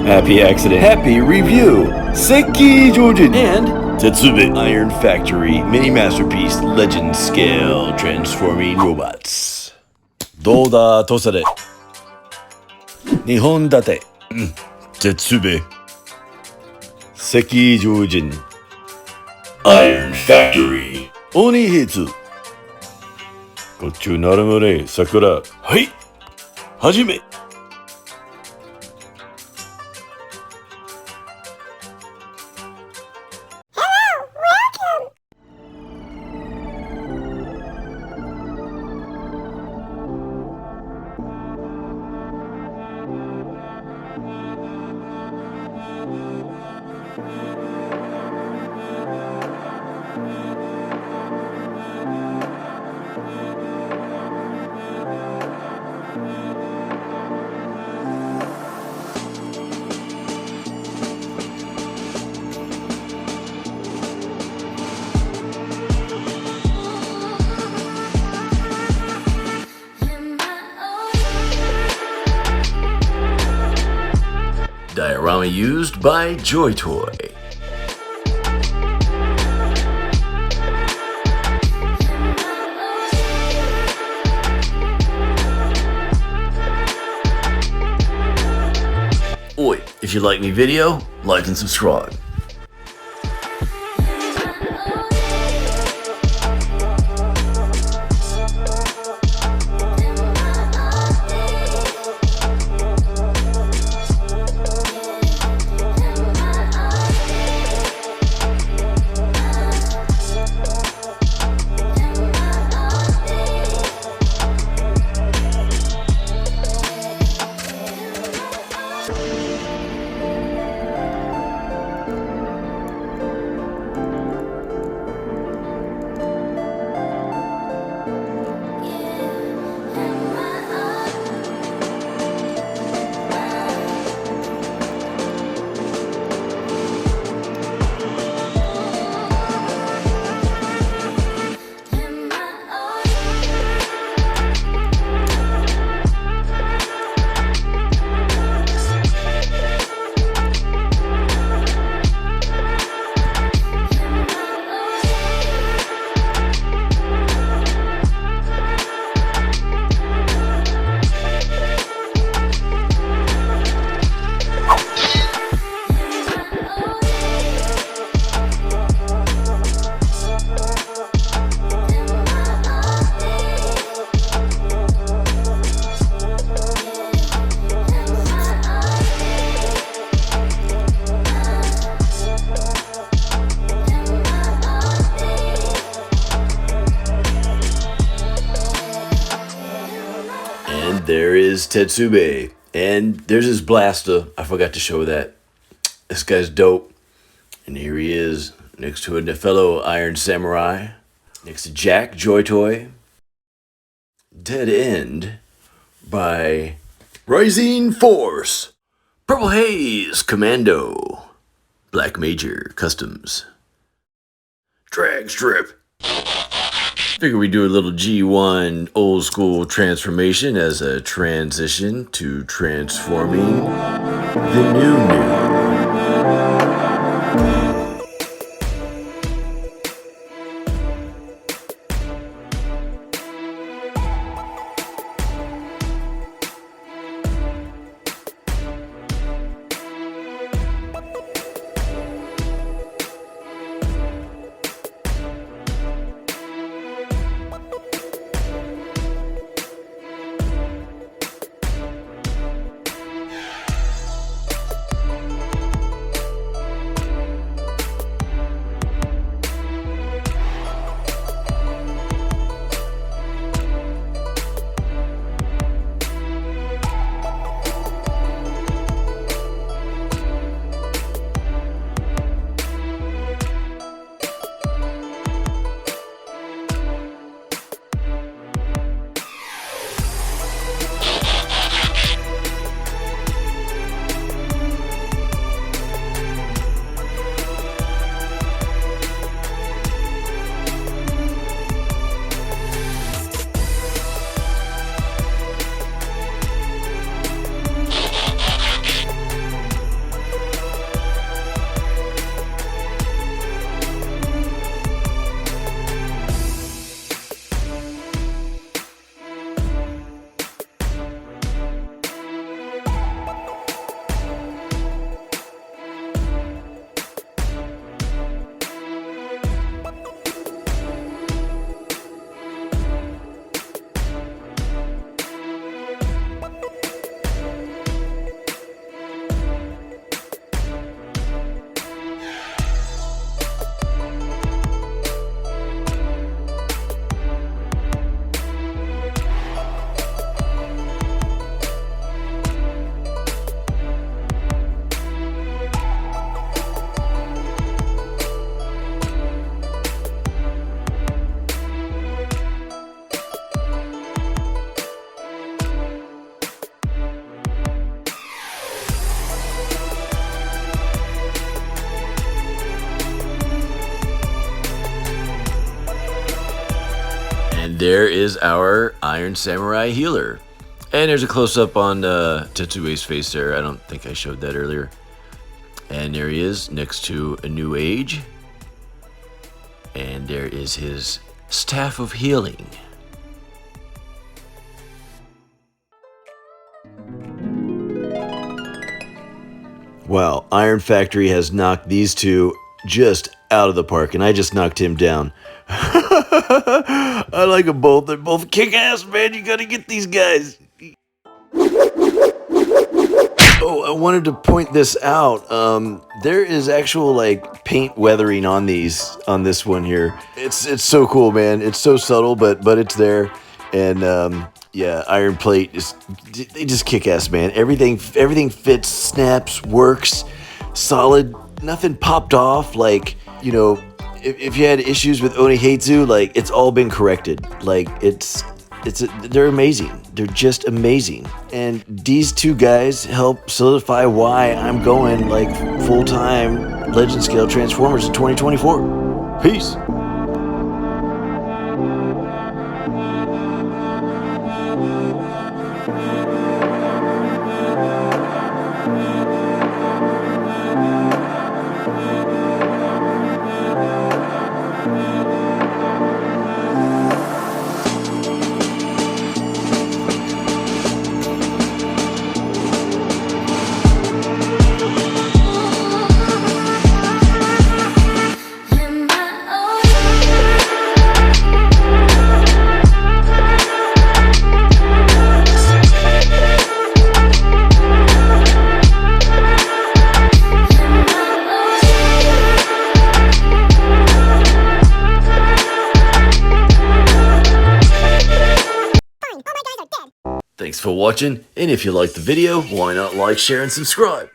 Happi Axxident, Happi Review, SEKIJOJIEN, and TETSUBE Iron Factory Mini Masterpiece Legend Scale Transforming Robots. どうだとされ2本立てTETSUBE SEKIJOJIEN Iron Factory 鬼hitsuこっちゅうなるまね桜はいはじめDiorama used by Joy Toy. Oi, if you like me video, like and subscribe. And there is TETSUBE. And there's his blaster. I forgot to show that. This guy's dope. And here he is, next to a fellow Iron Samurai. Next to Jack, Joy Toy. Dead End by Rising Force. Purple Haze, Commando. Black Major, Customs. Drag Strip. Figure we do a little G1 old school transformation as a transition to transforming the new. there is our Iron Samurai healer. And there's a close-up on Tetsube's face there. I don't think I showed that earlier. And there he is next to a new age. And there is his staff of healing. Wow, Iron Factory has knocked these two just out of the park, and I just knocked him down. I like them both. They're both kick-ass, man. You gotta get these guys. Oh, I wanted to point this out. There is actual like paint weathering on this one here. It's so cool, man. It's so subtle, but it's there. And yeah, Iron Plate they just kick ass, man. Everything fits, snaps, works, solid. Nothing popped off. Like, you know, if you had issues with Oniheizu, like it's all been corrected. Like they're amazing. They're just amazing. And these two guys help solidify why I'm going like full-time Legend Scale Transformers in 2024. Peace. Thanks for watching, and if you liked the video, why not like, share, and subscribe?